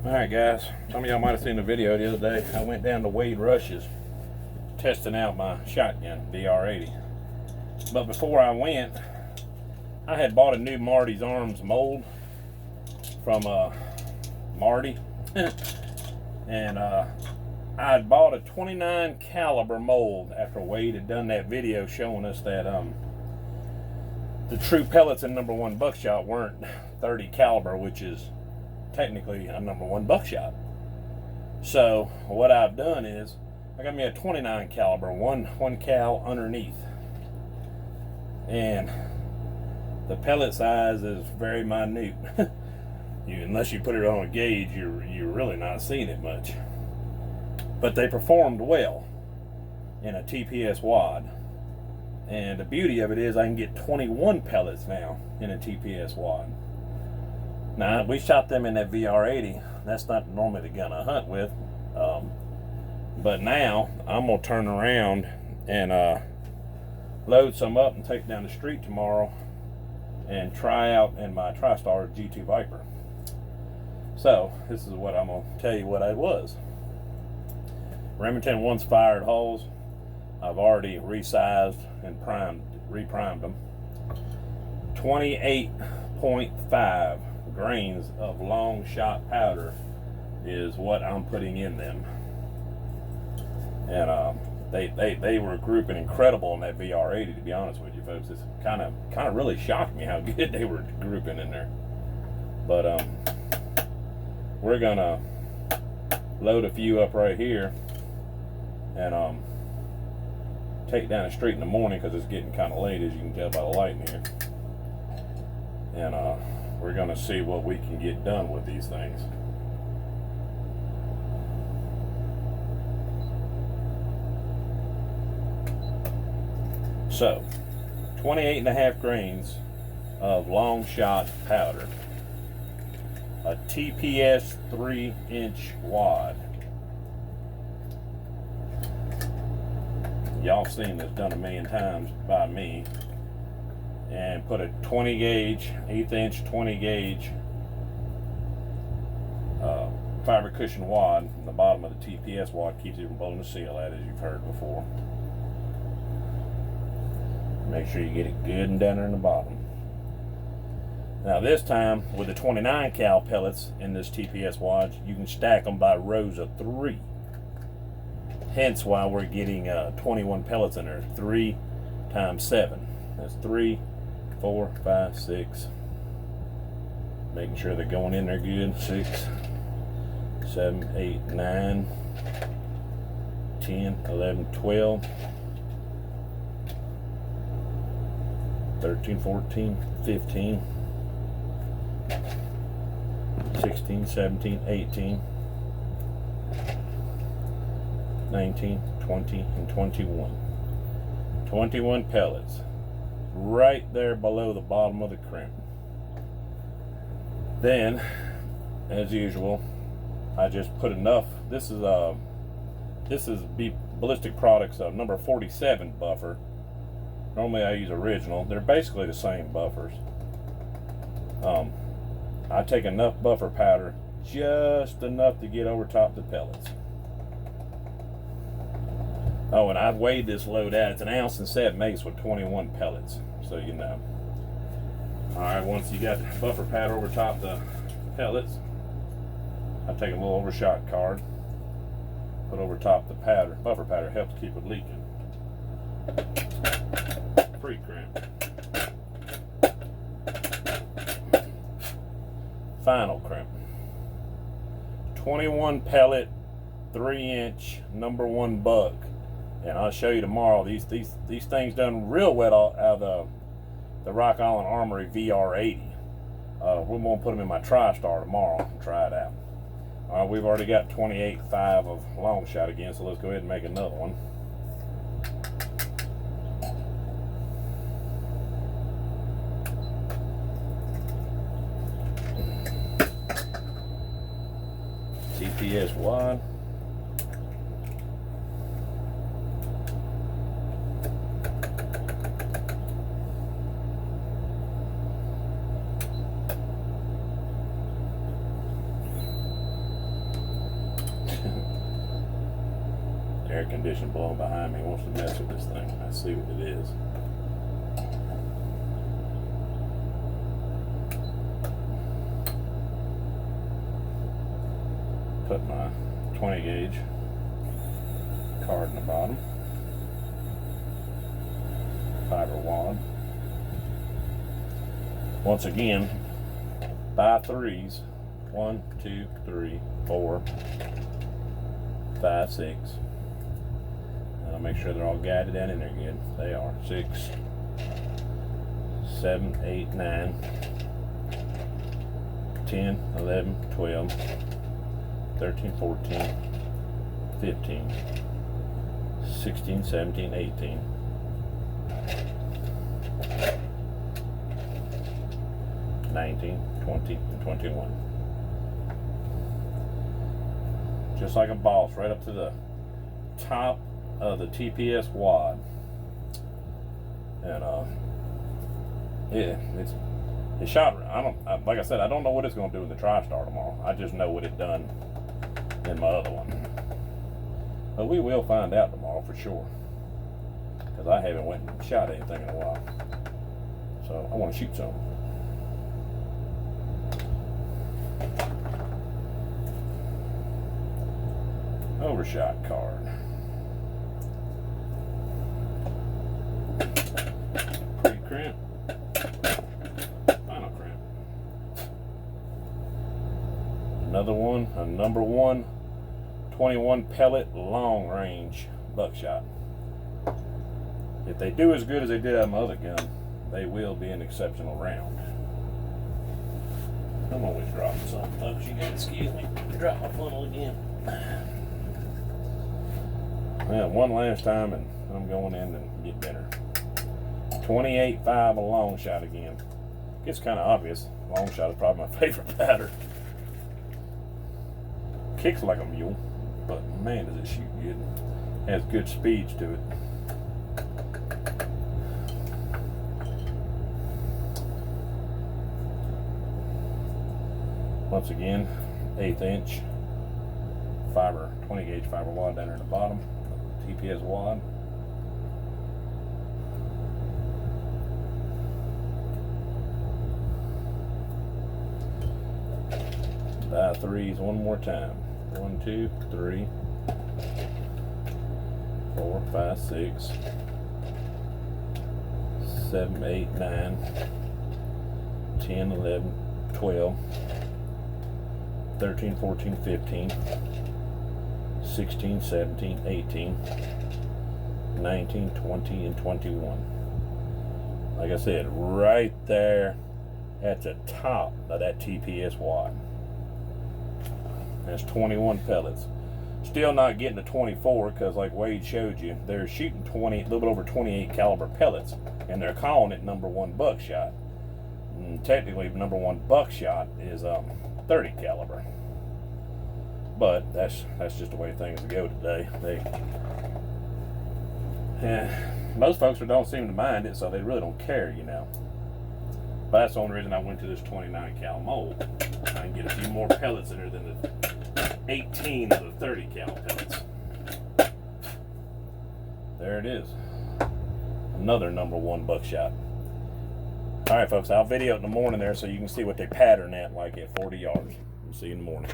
Alright guys, some of y'all might have seen the video the other day. I went down to Wade Rush's testing out my shotgun, VR80. But before I went, I had bought a new Marty's Arms mold from Marty. And I had bought a 29 caliber mold after Wade had done that video showing us that the true pellets in #1 buckshot weren't 30 caliber, which is technically a #1 buckshot. So what I've done is I got me a 29 caliber, one cal underneath, and the pellet size is very minute. Unless you put it on a gauge, you're really not seeing it much. But they performed well in a TPS wad, and the beauty of it is I can get 21 pellets now in a TPS wad. Now, we shot them in that VR80. That's not normally the gun I hunt with. But now, I'm going to turn around and load some up and take it down the street tomorrow and try out in my TriStar G2 Viper. So, this is what I'm going to tell you what it was. Remington once fired hulls. I've already resized and reprimed them. 28.5 grains of long shot powder is what I'm putting in them, and they were grouping incredible in that VR80. To be honest with you folks, it's kind of really shocked me how good they were grouping in there. But we're gonna load a few up right here and take it down the street in the morning because it's getting kind of late, as you can tell by the light in here, and we're going to see what we can get done with these things. So, 28.5 grains of long shot powder, a TPS 3-inch wad. Y'all seen this done a million times by me. And put a 20 gauge, 1/8 inch 20 gauge fiber cushion wad in the bottom of the TPS wad. Keeps it from blowing the seal out, as you've heard before. Make sure you get it good and down there in the bottom. Now this time, with the 29 cal pellets in this TPS wad, you can stack them by rows of 3. Hence why we're getting 21 pellets in there. 3 times 7. That's 3, 4, 5, 6. Making sure they're going in there good. 6, 7, 8, 9, 10, 11, 12, 13, 14, 15, 16, 17, 18, 19, 20, and 21. 21 pellets. Right there below the bottom of the crimp. Then, as usual, I just put enough. This is Ballistic Products number 47 buffer. Normally I use original. They're basically the same buffers. I take enough buffer powder, just enough to get over top the pellets. Oh, and I've weighed this load out. It's 1 ounce and 7/8 with 21 pellets, so you know. Alright, once you got the buffer powder over top the pellets, I take a little overshot card, put over top the powder. Buffer powder helps keep it leaking. Pre-crimp. Final crimp. 21 pellet, 3-inch #1 buck. And I'll show you tomorrow. These things done real well out of the Rock Island Armory VR80. We're going to put them in my TriStar tomorrow and try it out. All right, we've already got 28.5 of long shot again, so let's go ahead and make another one. TPS wad. air conditioning blowing behind me. He wants to mess with this thing. I see what it is. Put my 20 gauge card in the bottom. Fiber wad. Once again, by threes. 1, 2, 3, 4, 5, 6. And I'll make sure they're all guided down in there good. They are. 6, 7, 8, 9, 10, 11, 12, 13, 14, 15, 16, 17, 18. 19, 20, and 21. Just like a boss, right up to the top of the TPS wad. And yeah, it's shot. Like I said, I don't know what it's going to do in the TriStar tomorrow. I just know what it done in my other one. But we will find out tomorrow for sure, because I haven't went and shot anything in a while. So I want to shoot some. Overshot card. Pre-crimp. Final crimp. Another one, a number 1 21 pellet long range buckshot. If they do as good as they did on my other gun, they will be an exceptional round. I'm always dropping something, folks. You gotta excuse me. Drop my funnel again. Yeah, one last time, and I'm going in and get dinner. 28.5 a long shot again. It's kind of obvious. Long shot is probably my favorite pattern. Kicks like a mule, but man, does it shoot good. Has good speeds to it. Once again, 1/8 inch fiber, 20 gauge fiber wad down there in the bottom. TPS wad. By threes one more time. 1, 2, 3, 4, 5, 6, 7, 8, 9, 10, 11, 12, 13, 14, 15, 16, 17, 18, 19, 20, and 21. Like I said, right there at the top of that TPS wad. That's 21 pellets. Still not getting to 24, because like Wade showed you, they're shooting a little bit over 28 caliber pellets, and they're calling it number 1 buckshot. And technically, number 1 buckshot is 30 caliber. But that's just the way things go today. Most folks don't seem to mind it, so they really don't care, you know. But that's the only reason I went to this 29 cal mold. I can get a few more pellets in there than the 18 of the 30 cal pellets. There it is. Another number 1 buckshot. Alright folks, I'll video it in the morning there so you can see what they pattern at, like at 40 yards. We'll see you in the morning.